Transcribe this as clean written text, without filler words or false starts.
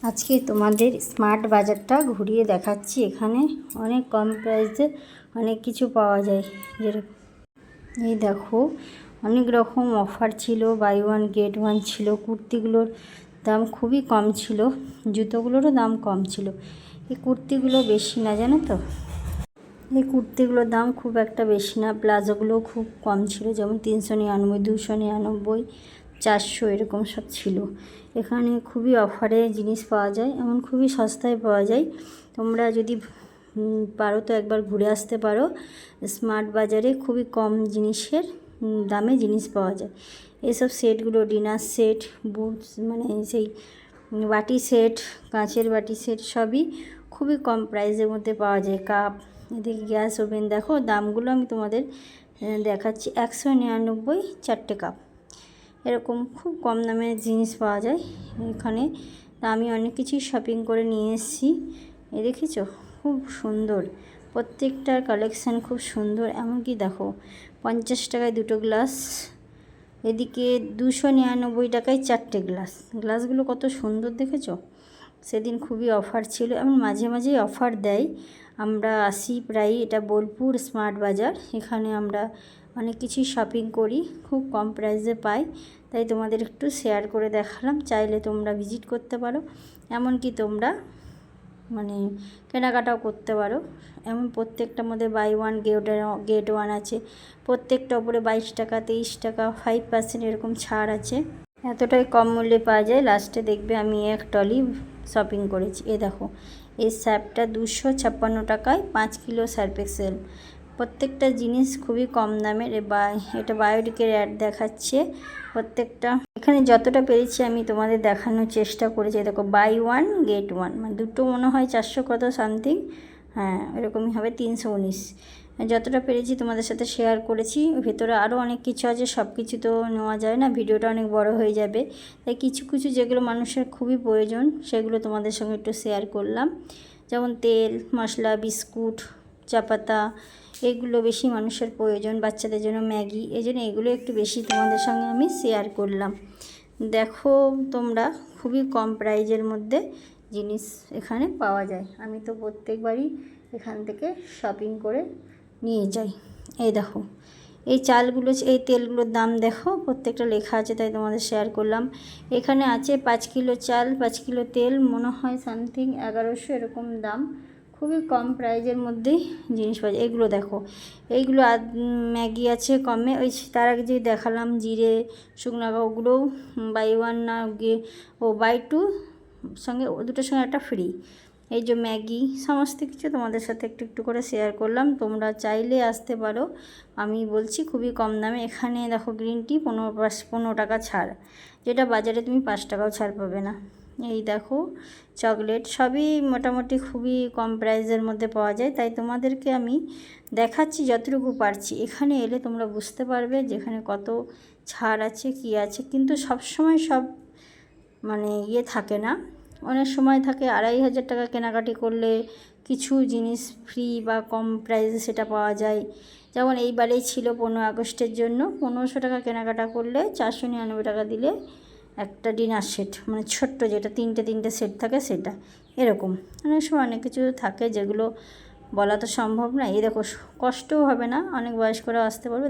আজকে তোমাদের স্মার্ট বাজারটা ঘুরিয়ে দেখাচ্ছি। এখানে অনেক কম প্রাইসে অনেক কিছু পাওয়া যায়। যেরকম এই দেখো, অনেক রকম অফার ছিল, বাই ওয়ান গেট ওয়ান ছিল। কুর্তিগুলোর দাম খুবই কম ছিল, জুতোগুলোরও দাম কম ছিল। এই কুর্তিগুলো বেশি না, জানো তো, এই কুর্তিগুলোর দাম খুব একটা বেশি না। প্লাজোগুলো খুব কম ছিল, যেমন 399, 299, 400 এরকম সব ছিল। এখানে খুবই অফারে জিনিস পাওয়া যায়, এমন খুবই সস্তায় পাওয়া যায়। তোমরা যদি পারো তো একবার ঘুরে আসতে পারো। স্মার্ট বাজারে খুবই কম জিনিসের দামে জিনিস পাওয়া যায়। এইসব সেটগুলো ডিনার সেট, বুটস, মানে সেই বাটি সেট, কাঁচের বাটি সেট সবই খুবই কম প্রাইসের মধ্যে পাওয়া যায়। কাপ, এদিকে গ্যাস ওভেন, দেখো দামগুলো আমি তোমাদের দেখাচ্ছি। 199 4টে কাপ, এরকম খুব কম দামে জিনিস পাওয়া যায় এখানে। তা আমি অনেক কিছুই শপিং করে নিয়ে এসেছি। এ দেখেছো, খুব সুন্দর, প্রত্যেকটার কালেকশান খুব সুন্দর। এমনকি দেখো 50 টাকায় 2টো গ্লাস, এদিকে 299 টাকায় 4টে গ্লাস। গ্লাসগুলো কত সুন্দর দেখেছো। সেদিন খুবই অফার ছিল, এমন মাঝে মাঝেই অফার দেয়। আমরা আসি প্রায়, এটা বোলপুর স্মার্ট বাজার, এখানে আমরা অনেক কিছুই শপিং করি, খুব কম প্রাইসে পাই। তাই তোমাদের একটু শেয়ার করে দেখালাম। চাইলে তোমরা ভিজিট করতে পারো, এমনকি তোমরা মানে কেনাকাটাও করতে পারো। এমন প্রত্যেকটার মধ্যে বাই ওয়ান গেট ওয়ান আছে। প্রত্যেকটা উপরে 22 টাকা, 23 টাকা, 5% এরকম ছাড় আছে। এতটাই কম মূল্যে পাওয়া যায়। লাস্টে দেখবে আমি এক টলি শপিং করেছি। এ দেখো, এই স্যাপটা 256 টাকায় 5 কিলো সার্ফ এক্সেল। প্রত্যেকটা জিনিস খুবই কম দামের। এটা বায়োটিকের অ্যাড দেখাচ্ছে প্রত্যেকটা। এখানে যতটা পেরেছি আমি তোমাদের দেখানোর চেষ্টা করেছি। দেখো, বাই ওয়ান গেট ওয়ান, মানে দুটো মনে হয় 400 কত সামথিং, হ্যাঁ এরকমই হবে, 319। যতটা পেরেছি তোমাদের সাথে শেয়ার করেছি। ভেতরে আরও অনেক কিছু আছে, সব কিছু তো নেওয়া যায় না, ভিডিওটা অনেক বড় হয়ে যাবে। তাই কিছু কিছু যেগুলো মানুষের খুবই প্রয়োজন সেগুলো তোমাদের সঙ্গে একটু শেয়ার করলাম। যেমন তেল, মশলা, বিস্কুট, চা পাতা, এগুলো বেশি মানুষের প্রয়োজন। বাচ্চাদের জন্য ম্যাগি, এই জন্য এগুলো একটু বেশি তোমাদের সঙ্গে আমি শেয়ার করলাম। দেখো তোমরা, খুবই কম প্রাইজের মধ্যে জিনিস এখানে পাওয়া যায়। আমি তো প্রত্যেকবারই এখান থেকে শপিং করে নিয়ে যাই। এই দেখো, এই চালগুলো, এই তেলগুলোর দাম দেখো, প্রত্যেকটা লেখা আছে, তাই তোমাদের শেয়ার করলাম। এখানে আছে 5 কিলো চাল, 5 কিলো তেল, মনে হয় সামথিং 1100 এরকম দাম। খুবই কম প্রাইজের মধ্যেই জিনিস পাওয়া যায়। এগুলো দেখো, এইগুলো ম্যাগি আছে কমে। ওই তার আগে যে দেখালাম জিরে, শুকনো লঙ্কা, ওগুলোও বাই ওয়ান না বাই টু সঙ্গে, দুটোর সঙ্গে একটা ফ্রি। এই যে ম্যাগি, সমস্ত কিছু তোমাদের সাথে একটু একটু করে শেয়ার করলাম। তোমরা চাইলে আসতে পারো, আমি বলছি খুবই কম দামে। এখানে দেখো গ্রিন টি 15 টাকা ছাড়, যেটা বাজারে তুমি 5 টাকাও ছাড় পাবে না। এই দেখো চকলেট, সবই মোটামুটি খুবই কম প্রাইসের মধ্যে পাওয়া যায়। তাই তোমাদেরকে আমি দেখাচ্ছি যতটুকু পারছি। এখানে এলে তোমরা বুঝতে পারবে যেখানে কত ছাড় আছে, কি আছে। কিন্তু সব সময় সব মানে থাকে না, অনেক সময় থাকে 2500 টাকা কেনাকাটি করলে কিছু জিনিস ফ্রি বা কম প্রাইসে সেটা পাওয়া যায়। যেমন এইবারেই ছিল 15 আগস্টের জন্য 1500 টাকা কেনাকাটা করলে 499 টাকা দিলে একটা ডিনার সেট, মানে ছোট্ট যেটা তিনটে সেট থাকে সেটা। এরকম অনেক সময় অনেক কিছু থাকে যেগুলো বলা তো সম্ভব না। এই দেখো, কষ্টও হবে না, অনেক বয়স্করাও আসতে পারবে।